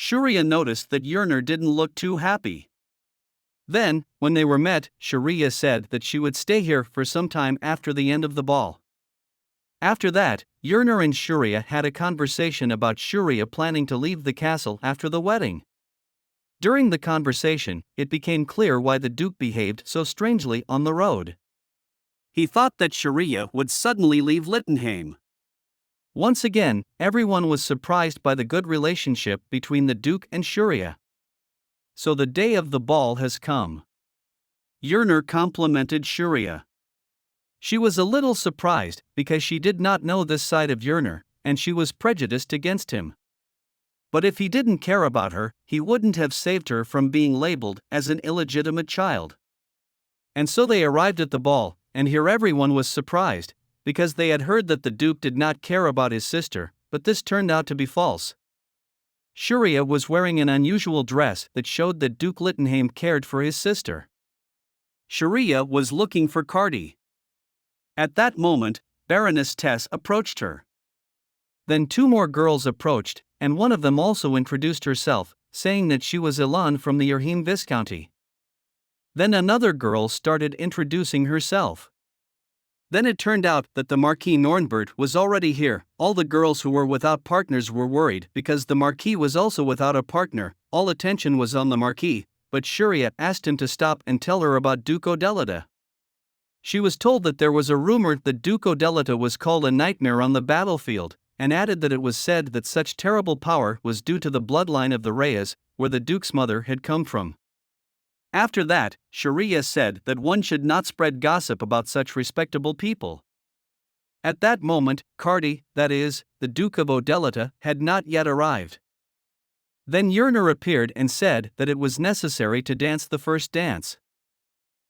Shuriya noticed that Yurnur didn't look too happy. Then, when they were met, Shuriya said that she would stay here for some time after the end of the ball. After that, Yurnur and Shuriya had a conversation about Shuriya planning to leave the castle after the wedding. During the conversation, it became clear why the Duke behaved so strangely on the road. He thought that Shuriya would suddenly leave Littenheim. Once again, everyone was surprised by the good relationship between the Duke and Shuriya. So the day of the ball has come. Yurnur complimented Shuriya. She was a little surprised because she did not know this side of Yurnur, and she was prejudiced against him. But if he didn't care about her, he wouldn't have saved her from being labeled as an illegitimate child. And so they arrived at the ball, and here everyone was surprised, because they had heard that the Duke did not care about his sister, but this turned out to be false. Shuriya was wearing an unusual dress that showed that Duke Littenheim cared for his sister. Shuriya was looking for Cardi. At that moment, Baroness Tess approached her. Then two more girls approached, and one of them also introduced herself, saying that she was Ilan from the Yerheim Viscounty. Then another girl started introducing herself. Then it turned out that the Marquis Nornbert was already here. All the girls who were without partners were worried because the Marquis was also without a partner. All attention was on the Marquis, but Shuriya asked him to stop and tell her about Duke Odelita. She was told that there was a rumor that Duke Odelita was called a nightmare on the battlefield, and added that it was said that such terrible power was due to the bloodline of the Reyes, where the Duke's mother had come from. After that, Shuriya said that one should not spread gossip about such respectable people. At that moment, Cardi, that is, the Duke of Odelita, had not yet arrived. Then Yurnur appeared and said that it was necessary to dance the first dance.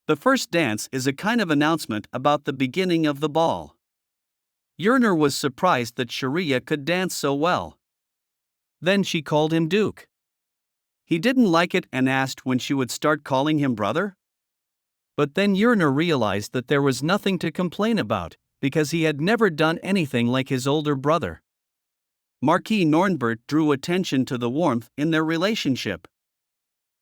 The first dance is a kind of announcement about the beginning of the ball. Yurnur was surprised that Shuriya could dance so well. Then she called him Duke. He didn't like it and asked when she would start calling him brother. But then Yurnur realized that there was nothing to complain about, because he had never done anything like his older brother. Marquis Nornbert drew attention to the warmth in their relationship.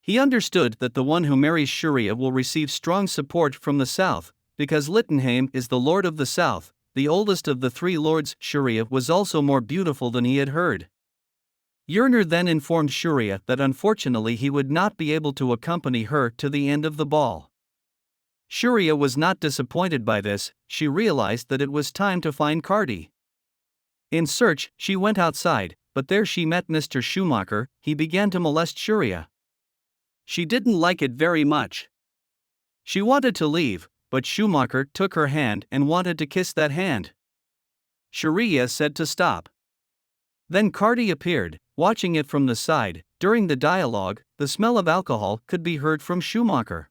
He understood that the one who marries Shuriya will receive strong support from the south, because Littenheim is the lord of the south. The oldest of the three lords. Shuriya was also more beautiful than he had heard. Yurnur then informed Shuriya that unfortunately he would not be able to accompany her to the end of the ball. Shuriya was not disappointed by this. She realized that it was time to find Cardi. In search, she went outside, but there she met Mr. Schumacher. He began to molest Shuriya. She didn't like it very much. She wanted to leave, but Schumacher took her hand and wanted to kiss that hand. Shuriya said to stop. Then Cardi appeared, watching it from the side. During the dialogue, the smell of alcohol could be heard from Schumacher.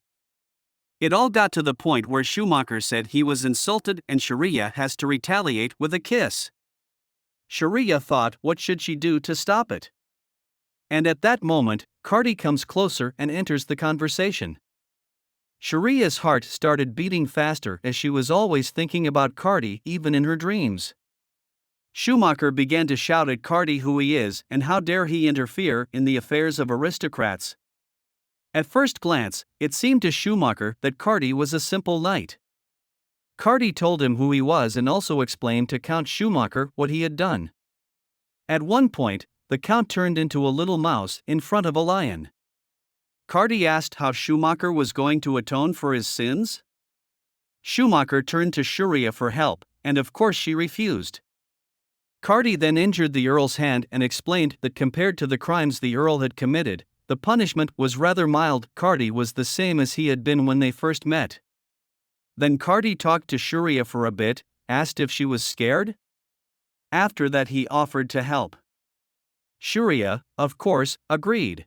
It all got to the point where Schumacher said he was insulted and Shuriya has to retaliate with a kiss. Shuriya thought, what should she do to stop it? And at that moment, Cardi comes closer and enters the conversation. Shuriya's heart started beating faster as she was always thinking about Cardi even in her dreams. Schumacher began to shout at Cardi who he is and how dare he interfere in the affairs of aristocrats. At first glance, it seemed to Schumacher that Cardi was a simple knight. Cardi told him who he was and also explained to Count Schumacher what he had done. At one point, the Count turned into a little mouse in front of a lion. Cardi asked how Schumacher was going to atone for his sins. Schumacher turned to Shuriya for help, and of course she refused. Cardi then injured the Earl's hand and explained that compared to the crimes the Earl had committed, the punishment was rather mild. Cardi was the same as he had been when they first met. Then Cardi talked to Shuriya for a bit, asked if she was scared. After that he offered to help. Shuriya, of course, agreed.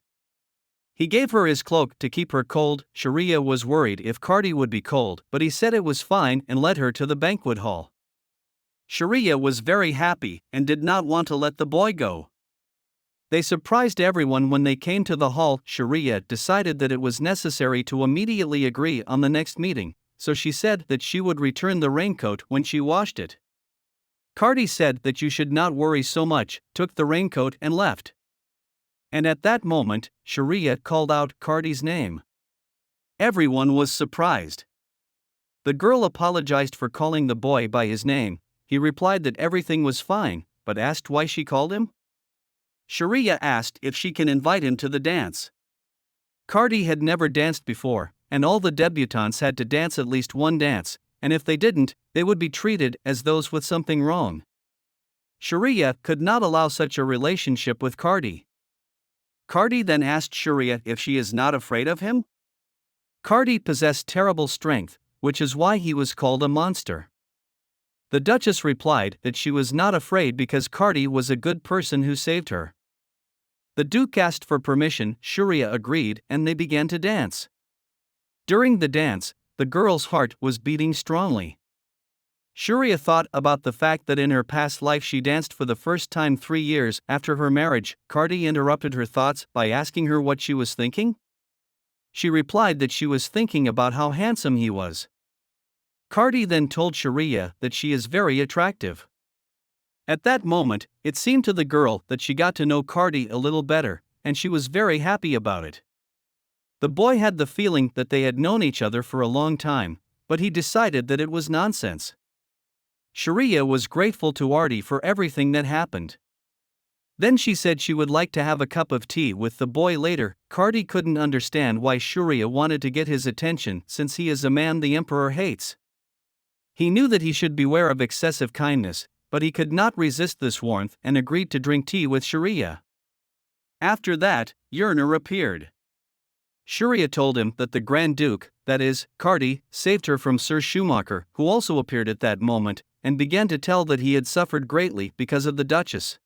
He gave her his cloak to keep her cold. Shuriya was worried if Cardi would be cold, but he said it was fine and led her to the banquet hall. Shuriya was very happy and did not want to let the boy go. They surprised everyone when they came to the hall. Shuriya decided that it was necessary to immediately agree on the next meeting, so she said that she would return the raincoat when she washed it. Cardi said that you should not worry so much, took the raincoat and left. And at that moment, Sharia called out Cardi's name. Everyone was surprised. The girl apologized for calling the boy by his name. He replied that everything was fine, but asked why she called him. Sharia asked if she can invite him to the dance. Cardi had never danced before, and all the debutantes had to dance at least one dance, and if they didn't, they would be treated as those with something wrong. Sharia could not allow such a relationship with Cardi. Cardi then asked Sharia if she is not afraid of him. Cardi possessed terrible strength, which is why he was called a monster. The Duchess replied that she was not afraid because Cardi was a good person who saved her. The Duke asked for permission, Sharia agreed, and they began to dance. During the dance, the girl's heart was beating strongly. Sharia thought about the fact that in her past life she danced for the first time 3 years after her marriage. Cardi interrupted her thoughts by asking her what she was thinking. She replied that she was thinking about how handsome he was. Cardi then told Sharia that she is very attractive. At that moment, it seemed to the girl that she got to know Cardi a little better, and she was very happy about it. The boy had the feeling that they had known each other for a long time, but he decided that it was nonsense. Sharia was grateful to Artie for everything that happened. Then she said she would like to have a cup of tea with the boy later. Cardi couldn't understand why Sharia wanted to get his attention since he is a man the emperor hates. He knew that he should beware of excessive kindness, but he could not resist this warmth and agreed to drink tea with Sharia. After that, Yerner appeared. Sharia told him that the Grand Duke, that is, Cardi, saved her from Sir Schumacher, who also appeared at that moment, and began to tell that he had suffered greatly because of the Duchess.